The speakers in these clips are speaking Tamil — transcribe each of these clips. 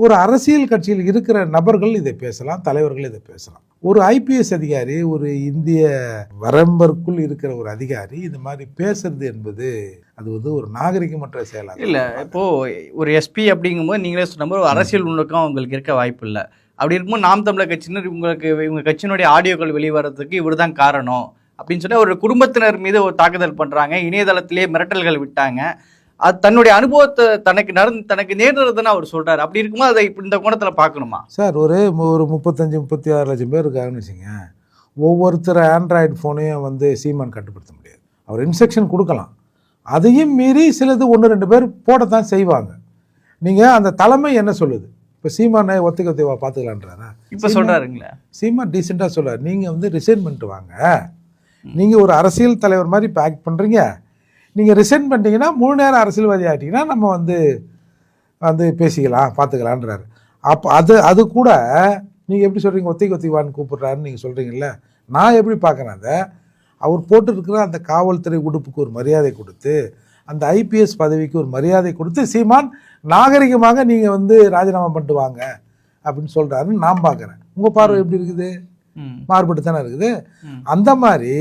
ஒரு அரசியல் கட்சியில் இருக்கிற நபர்கள் இதை பேசலாம், தலைவர்கள் இதை பேசலாம். ஒரு ஐபிஎஸ் அதிகாரி, ஒரு இந்திய வரம்பற்குள் இருக்கிற ஒரு அதிகாரி இந்த மாதிரி பேசுறது என்பது அது வந்து ஒரு நாகரிகமற்ற செயலாக இல்லை. இப்போ ஒரு எஸ்பி அப்படிங்கும்போது நீங்களே சொன்ன மாதிரி ஒரு அரசியல் உள்ளக்கம் உங்களுக்கு இருக்க வாய்ப்பு இல்லை. அப்படி இருக்கும்போது நாம் தமிழர் கட்சியினர் இவங்க கட்சியினுடைய ஆடியோக்கள் வெளிவரதுக்கு இவர் தான் காரணம் அப்படின்னு சொல்லி ஒரு குடும்பத்தினர் மீது ஒரு தாக்குதல் பண்றாங்க, இணையதளத்திலேயே மிரட்டல்கள் விட்டாங்க. அது தன்னுடைய அனுபவத்தை தனக்கு நேர்ந்ததுன்னு அவர் சொல்றாரு. அப்படி இருக்கும்போது அதை இந்த கோணத்துல பார்க்கணுமா சார்? ஒரு 35-36 லட்சம் பேர் இருக்காங்கன்னு வச்சுங்க. ஒவ்வொருத்தர் ஆண்ட்ராய்டு ஃபோனையும் வந்து சீமான் கட்டுப்படுத்த முடியாது. அவர் இன்ஸ்ட்ரக்ஷன் கொடுக்கலாம், அதையும் மீறி சிலது 1-2 பேர் போடத்தான் செய்வாங்க. நீங்கள் அந்த தலைமை என்ன சொல்லுது? இப்போ சீமானை ஒத்திகை பார்த்துக்கலான்றாரா? இப்போ சொல்கிறாருங்களா? சீமான் டீசெண்டாக சொல்கிறார், நீங்கள் வந்து ரிசைன் பண்ணிட்டு வாங்க, நீங்கள் ஒரு அரசியல் தலைவர் மாதிரி இப்போ ஆக்ட் பண்ணுறீங்க, நீங்கள் ரிசைன் பண்ணிட்டீங்கன்னா முழு நேரம் அரசியல்வாதி ஆகிட்டிங்கன்னா நம்ம வந்து பேசிக்கலாம், பார்த்துக்கலான்றாரு. அப்போ அது கூட நீங்கள் எப்படி சொல்கிறீங்க? ஒத்திவான்னு கூப்பிட்றாருன்னு நீங்கள் சொல்கிறீங்கல்ல, நான் எப்படி பார்க்குறேன் அதை, அவர் போட்டிருக்கிற அந்த காவல்துறை உடுப்புக்கு ஒரு மரியாதை கொடுத்து, அந்த ஐபிஎஸ் பதவிக்கு ஒரு மரியாதை கொடுத்து சீமான் நாகரிகமாக நீங்கள் வந்து ராஜினாமா பண்ணிட்டு வாங்க அப்படின்னு சொல்கிறாருன்னு நான் பார்க்குறேன். உங்கள் பார்வை எப்படி இருக்குது? மாறுபட்டு தானே இருக்குது. அந்த மாதிரி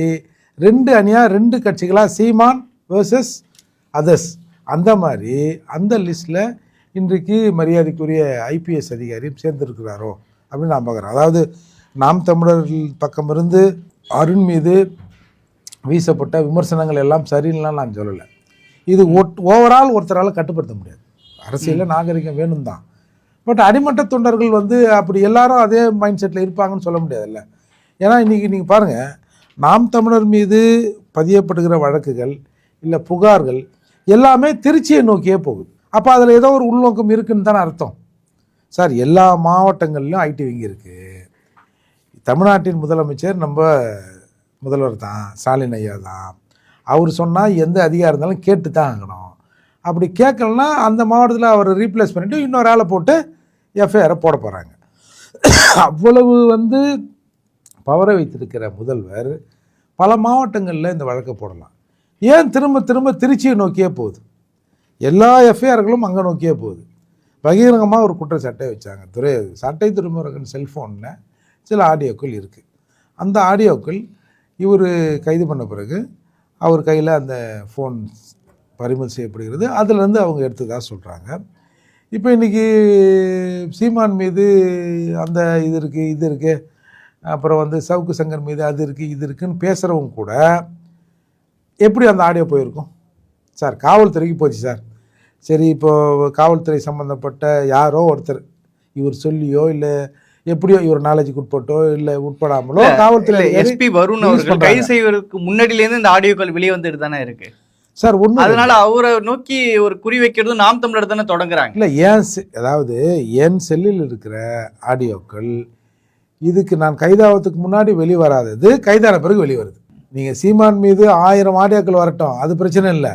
2 அணியாக 2 கட்சிகளாக சீமான் வேர்சஸ் அதர்ஸ், அந்த மாதிரி அந்த லிஸ்ட்டில் இன்றைக்கு மரியாதைக்குரிய ஐபிஎஸ் அதிகாரியும் சேர்ந்துருக்கிறாரோ அப்படின்னு நான் பார்க்குறேன். அதாவது நாம் தமிழர் பக்கம் இருந்து அருண் மீது வீசப்பட்ட விமர்சனங்கள் எல்லாம் சரின்னுலாம் நான் சொல்லலை. இது ஓவரால் ஒருத்தரால் கட்டுப்படுத்த முடியாது. அரசியலில் நாகரிகம் வேணும் தான், பட் அடிமட்ட தொண்டர்கள் வந்து அப்படி எல்லாரும் அதே மைண்ட் செட்டில் இருப்பாங்கன்னு சொல்ல முடியாதுல்ல. ஏன்னா இன்றைக்கி நீங்கள் பாருங்கள், நாம் தமிழர் மீது பதியப்படுகிற வழக்குகள் இல்லை புகார்கள் எல்லாமே திருச்சியை நோக்கியே போகுது. அப்போ அதில் ஏதோ ஒரு உள்நோக்கம் இருக்குன்னு தானே அர்த்தம். சார், எல்லா மாவட்டங்கள்லையும் ஐடி விங்கி இருக்குது. தமிழ்நாட்டின் முதலமைச்சர் நம்ம முதல்வர் தான், ஸ்டாலின் ஐயா தான். அவர் சொன்னால் எந்த அதிகாரம் இருந்தாலும் கேட்டு தான் ஆகணும். அப்படி கேட்கலன்னா அந்த மாவட்டத்தில் அவர் ரீப்ளேஸ் பண்ணிவிட்டு இன்னொரு ஆளை போட்டு எஃப்ஐஆரை போட போகிறாங்க. அவ்வளவு வந்து பவரை வைத்திருக்கிற முதல்வர் பல மாவட்டங்களில் இந்த வழக்கை போடலாம். ஏன் திரும்ப திரும்ப திருச்சியை நோக்கியே போகுது? எல்லா எஃப்ஐஆர்களும் அங்கே நோக்கியே போகுது. பகிரங்கமாக ஒரு குற்றச்சாட்டை வச்சாங்க. சட்டை துறைமுருகன் செல்ஃபோனில் சில ஆடியோக்கள் இருக்குது. அந்த ஆடியோக்கள் இவர் கைது பண்ண பிறகு அவர் கையில் அந்த ஃபோன் பறிமுதல் செய்யப்படுகிறது. அதிலேருந்து அவங்க எடுத்ததாக சொல்கிறாங்க. இப்போ இன்றைக்கி சீமான் மீது அந்த இது இருக்குது, அப்புறம் வந்து சவுக்கு சங்கர் மீது அது இருக்குது இது இருக்குதுன்னு பேசுகிறவங்க கூட எப்படி அந்த ஆடியோ போயிருக்கும்? சார், காவல்துறைக்கு போச்சு சார். சரி, இப்போது காவல்துறை சம்மந்தப்பட்ட யாரோ ஒருத்தர் இவர் சொல்லியோ இல்லை எப்படியோ இவர் நாலேஜுக்கு உட்பட்டோ இல்லை உட்படாமலோ காவல்துறை எஸ்பி வருண் அவர்கள் கைது செய்வதற்கு முன்னாடியிலேருந்து இந்த ஆடியோக்கள் வெளியே வந்துட்டு தானே இருக்கு சார். ஒன்று, அதனால அவரை நோக்கி ஒரு குறி வைக்கிறது நாம் தமிழர் தானே தொடங்குறாங்க. இல்லை, அதாவது என் செல்லில் இருக்கிற ஆடியோக்கள் இதுக்கு நான் கைதாவதுக்கு முன்னாடி வெளிவராதது கைதான பிறகு வெளிவருது. நீங்கள் சீமான் மீது 1000 ஆடியோக்கள் வரட்டும், அது பிரச்சனை இல்லை.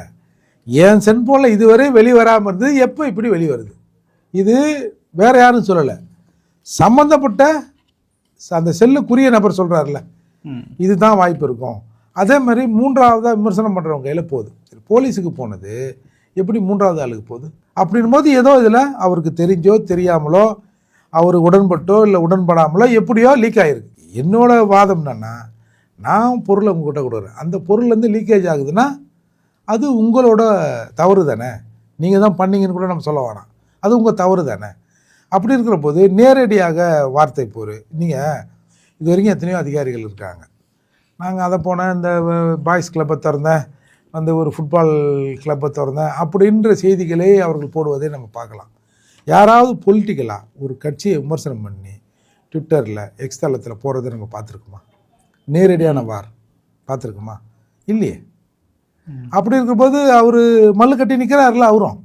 என் செல்போனில் இதுவரை வெளிவராமல் இருந்தது எப்போ இப்படி வெளிவருது? இது வேற யாரும் சொல்லலை, சம்மந்தப்பட்ட அந்த செல்லுக்குரிய நபர் சொல்கிறார்ல, இதுதான் வாய்ப்பு இருக்கும். அதே மாதிரி 3ஆவதாக விமர்சனம் பண்ணுறவங்க கையில் போகுது. போலீஸுக்கு போனது எப்படி 3ஆவது ஆளுக்கு போகுது? அப்படின் போது ஏதோ இதில் அவருக்கு தெரிஞ்சோ தெரியாமலோ அவர் உடன்பட்டோ இல்லை உடன்படாமலோ எப்படியோ லீக் ஆகிருக்கு. என்னோட வாதம் என்னன்னா, நான் பொருளை உங்கள்கிட்ட கொடுக்குறேன், அந்த பொருள்லேருந்து லீக்கேஜ் ஆகுதுன்னா அது உங்களோட தவறு தானே, நீங்கள் தான் பண்ணீங்கன்னு கூட நம்ம சொல்ல வேணாம், அது உங்கள் தவறு தானே. அப்படி இருக்கிற போது நேரடியாக வார்த்தை போர். நீங்கள் இது வரைக்கும் எத்தனையோ அதிகாரிகள் இருக்காங்க. நாங்கள் அதை போனேன், இந்த பாய்ஸ் கிளப்பை திறந்தேன், வந்து ஒரு ஃபுட்பால் கிளப்பை திறந்தேன் அப்படின்ற செய்திகளே அவர்கள் போடுவதை நம்ம பார்க்கலாம். யாராவது பொலிட்டிக்கலாக ஒரு கட்சியை விமர்சனம் பண்ணி ட்விட்டரில் எக்ஸ் தளத்தில் போகிறத நம்ம பார்த்துருக்குமா? நேரடியான வார் பார்த்துருக்குமா? இல்லையே. அப்படி இருக்கும்போது அவர் மல்லு கட்டி நிற்கிறாருல அவரும்.